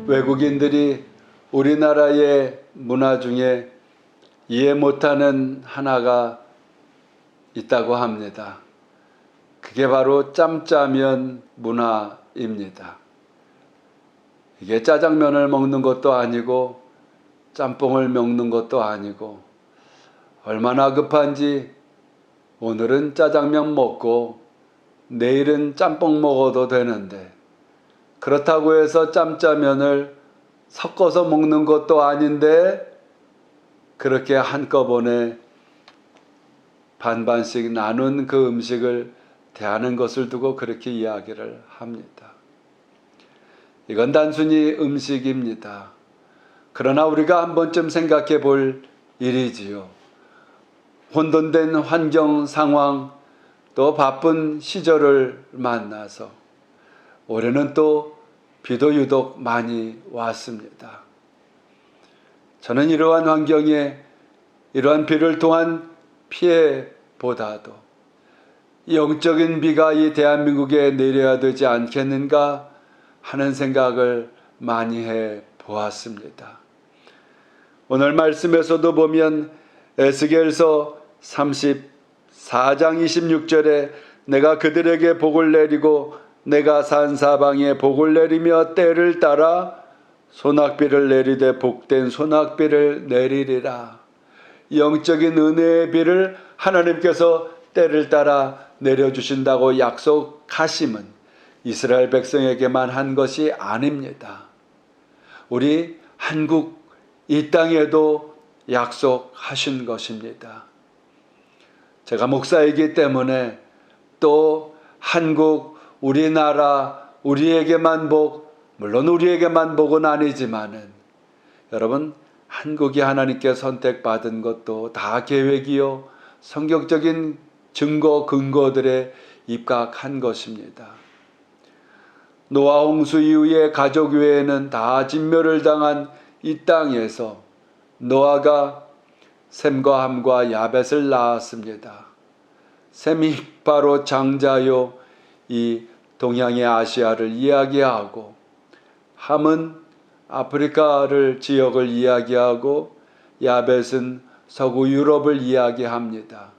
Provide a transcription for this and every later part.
외국인들이 우리나라의 문화 중에 이해 못하는 하나가 있다고 합니다. 그게 바로 짬짜면 문화입니다. 이게 짜장면을 먹는 것도 아니고 짬뽕을 먹는 것도 아니고 얼마나 급한지 오늘은 짜장면 먹고 내일은 짬뽕 먹어도 되는데 그렇다고 해서 짬짜면을 섞어서 먹는 것도 아닌데 그렇게 한꺼번에 반반씩 나눈 그 음식을 대하는 것을 두고 그렇게 이야기를 합니다. 이건 단순히 음식입니다. 그러나 우리가 한 번쯤 생각해 볼 일이지요. 혼돈된 환경 상황 또 바쁜 시절을 만나서 올해는 또 비도 유독 많이 왔습니다. 저는 이러한 환경에 이러한 비를 통한 피해보다도 영적인 비가 이 대한민국에 내려야 되지 않겠는가 하는 생각을 많이 해 보았습니다. 오늘 말씀에서도 보면 에스겔서 34장 26절에 내가 그들에게 복을 내리고 내가 산 사방에 복을 내리며 때를 따라 소낙비를 내리되 복된 소낙비를 내리리라. 영적인 은혜의 비를 하나님께서 때를 따라 내려주신다고 약속하심은 이스라엘 백성에게만 한 것이 아닙니다. 우리 한국 이 땅에도 약속하신 것입니다. 제가 목사이기 때문에 또 한국, 우리나라, 우리에게만 복, 물론 우리에게만 복은 아니지만은 여러분 한국이 하나님께 선택받은 것도 다 계획이요 성경적인 증거 근거들에 입각한 것입니다. 노아 홍수 이후에 가족 외에는 다 진멸을 당한 이 땅에서 노아가 셈과 함과 야벳을 낳았습니다. 셈이 바로 장자요 이 동양의 아시아를 이야기하고 함은 아프리카를 지역을 이야기하고 야벳은 서구 유럽을 이야기합니다.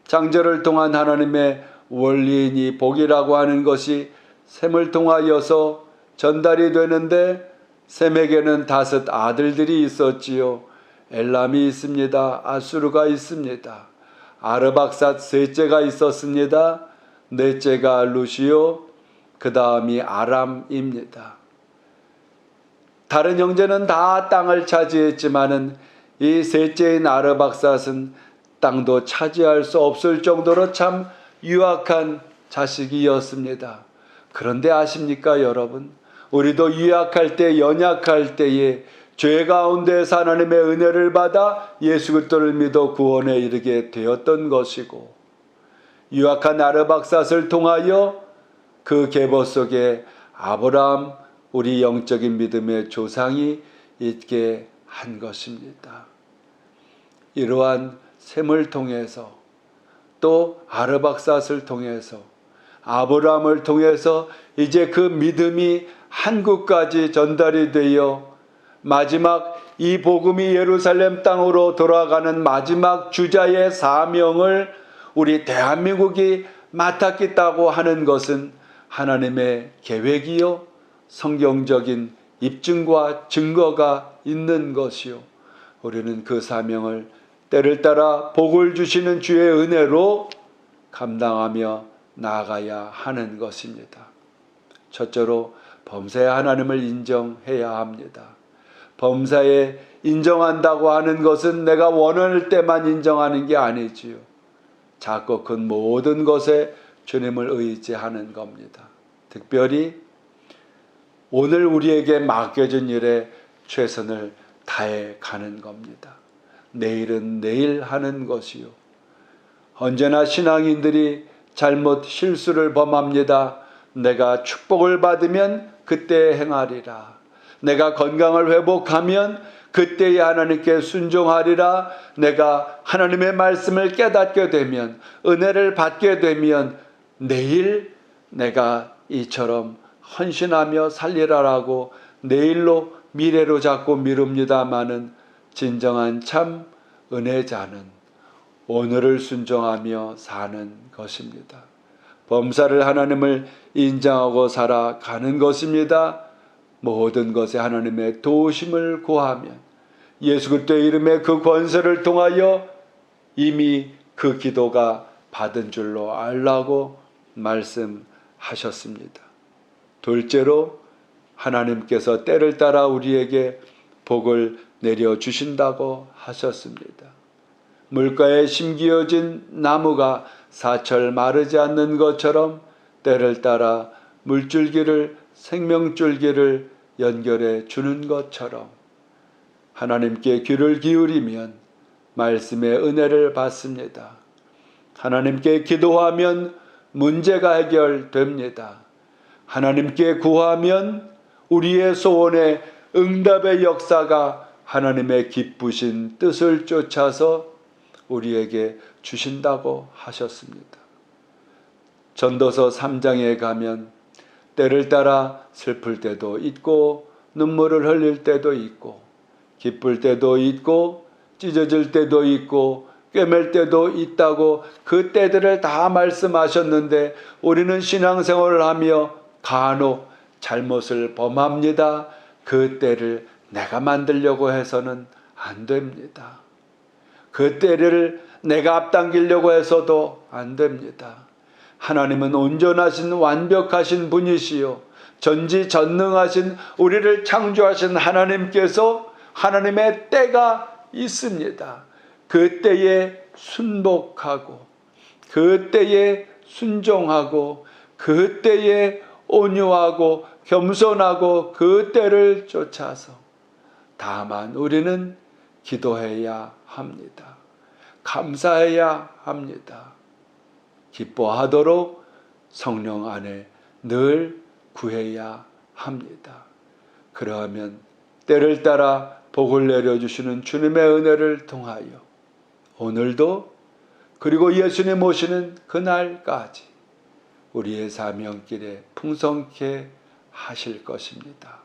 장자를 통한 하나님의 원리인이 복이라고 하는 것이 셈을 통하여서 전달이 되는데 셈에게는 5 아들들이 있었지요. 엘람이 있습니다. 아수르가 있습니다. 아르박삿 셋째가 있었습니다. 넷째가 루시오, 그 다음이 아람입니다. 다른 형제는 다 땅을 차지했지만은 이 셋째인 아르박삿은 땅도 차지할 수 없을 정도로 참 유약한 자식이었습니다. 그런데 아십니까 여러분? 우리도 유약할 때 연약할 때에 죄 가운데서 하나님의 은혜를 받아 예수 그리스도를 믿어 구원에 이르게 되었던 것이고 유약한 아르박삿을 통하여 그 계보 속에 아브라함 우리 영적인 믿음의 조상이 있게 한 것입니다. 이러한 셈을 통해서 또 아르박삿을 통해서 아브라함을 통해서 이제 그 믿음이 한국까지 전달이 되어 마지막 이 복음이 예루살렘 땅으로 돌아가는 마지막 주자의 사명을 우리 대한민국이 맡았겠다고 하는 것은 하나님의 계획이요 성경적인 입증과 증거가 있는 것이요 우리는 그 사명을 때를 따라 복을 주시는 주의 은혜로 감당하며 나아가야 하는 것입니다. 첫째로 범사에 하나님을 인정해야 합니다. 범사에 인정한다고 하는 것은 내가 원할 때만 인정하는 게 아니지요. 작고 큰 모든 것에 주님을 의지하는 겁니다. 특별히 오늘 우리에게 맡겨진 일에 최선을 다해 가는 겁니다. 내일은 내일 하는 것이요. 언제나 신앙인들이 잘못 실수를 범합니다. 내가 축복을 받으면 그때 행하리라. 내가 건강을 회복하면 그때에 하나님께 순종하리라. 내가 하나님의 말씀을 깨닫게 되면 은혜를 받게 되면 내일 내가 이처럼 헌신하며 살리라라고 내일로 미래로 자꾸 미룹니다마는 진정한 참 은혜자는 오늘을 순종하며 사는 것입니다. 범사를 하나님을 인정하고 살아가는 것입니다. 모든 것에 하나님의 도우심을 구하면 예수 그리스도의 이름의 그 권세를 통하여 이미 그 기도가 받은 줄로 알라고 말씀하셨습니다. 둘째로 하나님께서 때를 따라 우리에게 복을 내려주신다고 하셨습니다. 물가에 심기어진 나무가 사철 마르지 않는 것처럼 때를 따라 물줄기를 생명줄기를 연결해 주는 것처럼 하나님께 귀를 기울이면 말씀의 은혜를 받습니다. 하나님께 기도하면 문제가 해결됩니다. 하나님께 구하면 우리의 소원의 응답의 역사가 하나님의 기쁘신 뜻을 쫓아서 우리에게 주신다고 하셨습니다. 전도서 3장에 가면 때를 따라 슬플 때도 있고 눈물을 흘릴 때도 있고 기쁠 때도 있고 찢어질 때도 있고 꿰맬 때도 있다고 그 때들을 다 말씀하셨는데 우리는 신앙생활을 하며 간혹 잘못을 범합니다. 그 때를 내가 만들려고 해서는 안 됩니다. 그 때를 내가 앞당기려고 해서도 안 됩니다. 하나님은 온전하신 완벽하신 분이시요 전지전능하신 우리를 창조하신 하나님께서 하나님의 때가 있습니다. 그 때에 순복하고 그 때에 순종하고 그 때에 온유하고 겸손하고 그 때를 쫓아서 다만 우리는 기도해야 합니다. 감사해야 합니다. 기뻐하도록 성령 안에 늘 구해야 합니다. 그러하면 때를 따라 복을 내려주시는 주님의 은혜를 통하여 오늘도 그리고 예수님 오시는 그날까지 우리의 사명길에 풍성케 하실 것입니다.